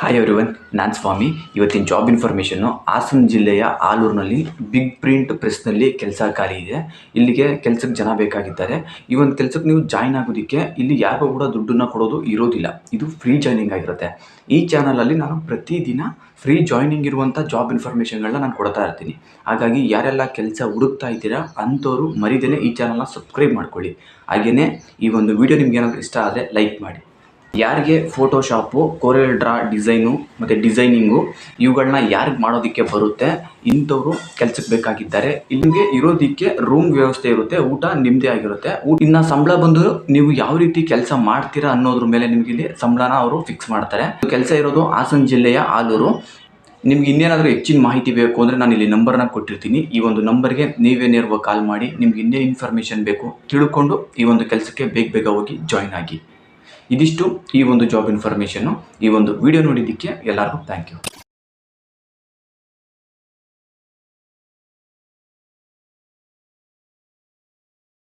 Hi everyone, ನಾನು ಸ್ವಾಮಿ. ಇವತ್ತಿನ job information Hassan ಜಿಲ್ಲೆಯ ಆಲೂರಿನಲ್ಲಿ ಬಿಗ್ ಪ್ರಿಂಟ್ ಪ್ರೆಸ್ನಲ್ಲಿ ಕೆಲಸ ಖಾಲಿ ಇದೆ. ಇಲ್ಲಿಗೆ ಕೆಲಸಕ್ಕೆ ಜನ ಬೇಕಾಗಿದ್ದಾರೆ. ಈ ಒಂದು ಕೆಲಸಕ್ಕೆ ನೀವು ಜಾಯ್ನ್ ಆಗೋದಕ್ಕೆ ಇಲ್ಲಿ ಯಾರಿಗೂ ಕೂಡ ದುಡ್ಡನ್ನು ಕೊಡೋದು ಇರೋದಿಲ್ಲ. ಇದು ಫ್ರೀ ಜಾಯ್ನಿಂಗ್ ಆಗಿರುತ್ತೆ. ಈ ಚಾನಲಲ್ಲಿ ನಾನು ಪ್ರತಿದಿನ ಫ್ರೀ ಜಾಯ್ನಿಂಗ್ ಇರುವಂಥ ಜಾಬ್ ಇನ್ಫಾರ್ಮೇಷನ್ಗಳನ್ನ ನಾನು ಕೊಡ್ತಾ ಇರ್ತೀನಿ. ಹಾಗಾಗಿ ಯಾರೆಲ್ಲ ಕೆಲಸ ಹುಡುಕ್ತಾ ಇದ್ದೀರಾ ಅಂಥವ್ರು ಮರಿದೇನೆ ಈ ಚಾನಲ್ನ ಸಬ್ಸ್ಕ್ರೈಬ್ ಮಾಡ್ಕೊಳ್ಳಿ. ಹಾಗೆಯೇ ಈ ಒಂದು ವಿಡಿಯೋ ನಿಮ್ಗೆ ಏನಾದರೂ ಇಷ್ಟ ಆದರೆ ಲೈಕ್ ಮಾಡಿ. ಯಾರಿಗೆ ಫೋಟೋಶಾಪು, ಕೋರೆಲ್ ಡ್ರಾ ಡಿಸೈನು ಮತ್ತು ಡಿಸೈನಿಂಗು ಇವುಗಳನ್ನ ಯಾರಿಗೆ ಮಾಡೋದಕ್ಕೆ ಬರುತ್ತೆ ಇಂಥವ್ರು ಕೆಲಸಕ್ಕೆ ಬೇಕಾಗಿದ್ದಾರೆ. ಇಲ್ಲಿಗೆ ಇರೋದಕ್ಕೆ ರೂಮ್ ವ್ಯವಸ್ಥೆ ಇರುತ್ತೆ, ಊಟ ನಿಮ್ಮದೇ ಆಗಿರುತ್ತೆ. ಇನ್ನು ಸಂಬಳ ಬಂದು ನೀವು ಯಾವ ರೀತಿ ಕೆಲಸ ಮಾಡ್ತೀರಾ ಅನ್ನೋದ್ರ ಮೇಲೆ ನಿಮಗೆ ಇಲ್ಲಿ ಸಂಬಳನ ಅವರು ಫಿಕ್ಸ್ ಮಾಡ್ತಾರೆ. ಕೆಲಸ ಇರೋದು ಹಾಸನ ಜಿಲ್ಲೆಯ ಆಲೂರು. ನಿಮ್ಗೆ ಇನ್ನೇನಾದರೂ ಹೆಚ್ಚಿನ ಮಾಹಿತಿ ಬೇಕು ಅಂದರೆ ನಾನು ಇಲ್ಲಿ ನಂಬರ್ನ ಕೊಟ್ಟಿರ್ತೀನಿ. ಈ ಒಂದು ನಂಬರ್ಗೆ ನೀವೇ ನೇರವಾಗಿ ಕಾಲ್ ಮಾಡಿ ನಿಮ್ಗೆ ಇನ್ನೇನು ಇನ್ಫಾರ್ಮೇಷನ್ ಬೇಕು ತಿಳ್ಕೊಂಡು ಈ ಒಂದು ಕೆಲಸಕ್ಕೆ ಬೇಗ ಹೋಗಿ ಜಾಯ್ನ್ ಆಗಿ. ಇದಿಷ್ಟು ಈ ಒಂದು ಜಾಬ್ ಇನ್ಫಾರ್ಮೇಷನ್ನು. ಈ ಒಂದು ವಿಡಿಯೋ ನೋಡಿದ್ದಕ್ಕೆ ಎಲ್ಲರಿಗೂ ಥ್ಯಾಂಕ್ ಯು.